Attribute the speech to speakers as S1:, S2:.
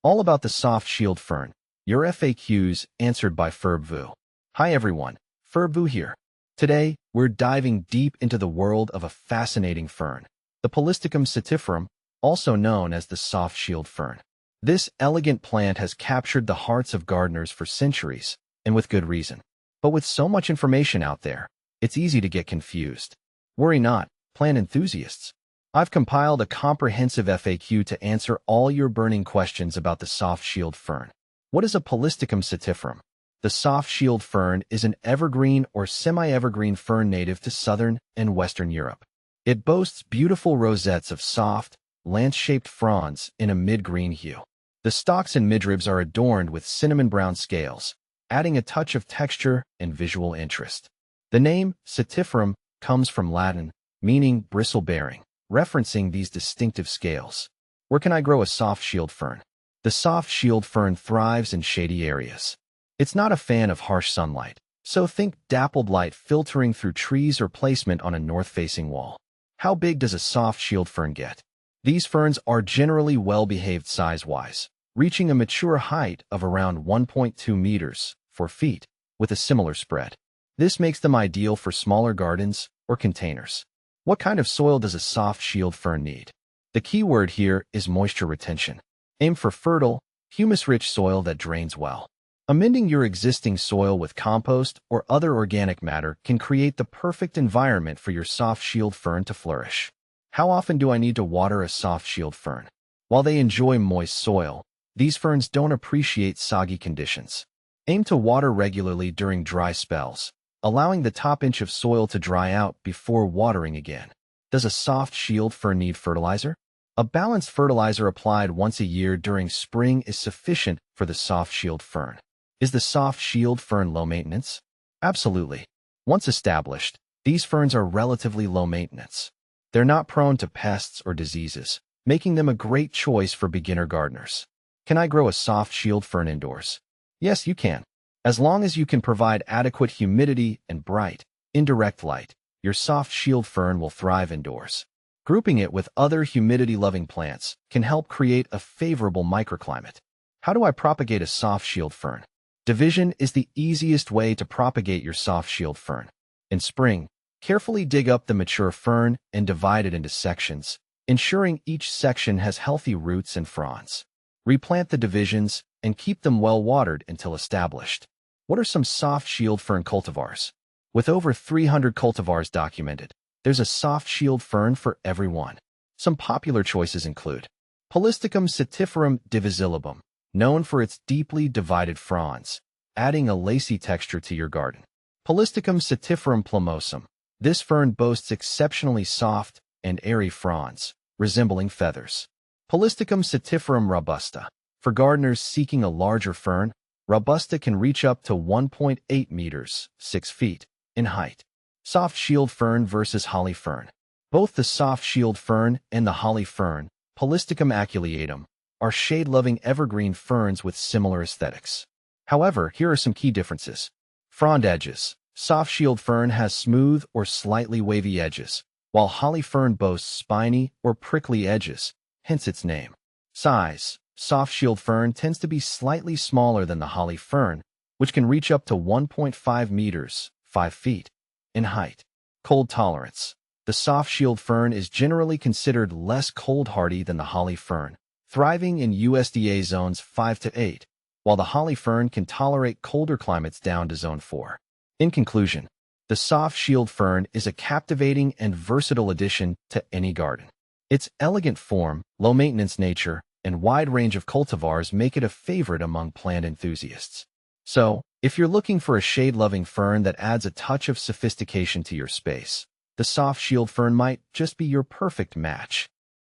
S1: All about the soft shield fern. Your FAQs answered by Ferbvu. Hi everyone, Ferbvu here. Today, we're diving deep into the world of a fascinating fern, the Polystichum setiferum, also known as the soft shield fern. This elegant plant has captured the hearts of gardeners for centuries, and with good reason. But with so much information out there, it's easy to get confused. Worry not, plant enthusiasts. I've compiled a comprehensive FAQ to answer all your burning questions about the soft shield fern. What is a Polystichum setiferum? The soft shield fern is an evergreen or semi-evergreen fern native to southern and western Europe. It boasts beautiful rosettes of soft, lance-shaped fronds in a mid-green hue. The stalks and midribs are adorned with cinnamon-brown scales, adding a touch of texture and visual interest. The name Setiferum comes from Latin, meaning bristle-bearing, referencing these distinctive scales. Where can I grow a soft shield fern? The soft shield fern thrives in shady areas. It's not a fan of harsh sunlight, so think dappled light filtering through trees or placement on a north-facing wall. How big does a soft shield fern get? These ferns are generally well-behaved size-wise, reaching a mature height of around 1.2 meters, 4 feet, with a similar spread. This makes them ideal for smaller gardens or containers. What kind of soil does a soft shield fern need? The key word here is moisture retention. Aim for fertile, humus-rich soil that drains well. Amending your existing soil with compost or other organic matter can create the perfect environment for your soft shield fern to flourish. How often do I need to water a soft shield fern? While they enjoy moist soil, these ferns don't appreciate soggy conditions. Aim to water regularly during dry spells, allowing the top inch of soil to dry out before watering again. Does a soft shield fern need fertilizer? A balanced fertilizer applied once a year during spring is sufficient for the soft shield fern. Is the soft shield fern low maintenance? Absolutely. Once established, these ferns are relatively low maintenance. They're not prone to pests or diseases, making them a great choice for beginner gardeners. Can I grow a soft shield fern indoors? Yes, you can. As long as you can provide adequate humidity and bright, indirect light, your soft shield fern will thrive indoors. Grouping it with other humidity-loving plants can help create a favorable microclimate. How do I propagate a soft shield fern? Division is the easiest way to propagate your soft shield fern. In spring, carefully dig up the mature fern and divide it into sections, ensuring each section has healthy roots and fronds. Replant the divisions and keep them well watered until established. What are some soft shield fern cultivars? With over 300 cultivars documented, there's a soft shield fern for everyone. Some popular choices include Polystichum setiferum divisilibum, known for its deeply divided fronds, adding a lacy texture to your garden. Polystichum setiferum plumosum. This fern boasts exceptionally soft and airy fronds, resembling feathers. Polystichum setiferum robusta. For gardeners seeking a larger fern, robusta can reach up to 1.8 meters, 6 feet, in height. Soft shield fern versus holly fern. Both the soft shield fern and the holly fern, Polystichum aculeatum, are shade-loving evergreen ferns with similar aesthetics. However, here are some key differences. Frond edges. Soft shield fern has smooth or slightly wavy edges, while holly fern boasts spiny or prickly edges, hence its name. Size. Soft shield fern tends to be slightly smaller than the holly fern, which can reach up to 1.5 meters, 5 feet, in height. Cold tolerance. The soft shield fern is generally considered less cold-hardy than the holly fern, thriving in USDA zones 5 to 8, while the holly fern can tolerate colder climates down to zone 4. In conclusion, the soft shield fern is a captivating and versatile addition to any garden. Its elegant form, low-maintenance nature, and wide range of cultivars make it a favorite among plant enthusiasts. So, if you're looking for a shade-loving fern that adds a touch of sophistication to your space, the soft shield fern might just be your perfect match.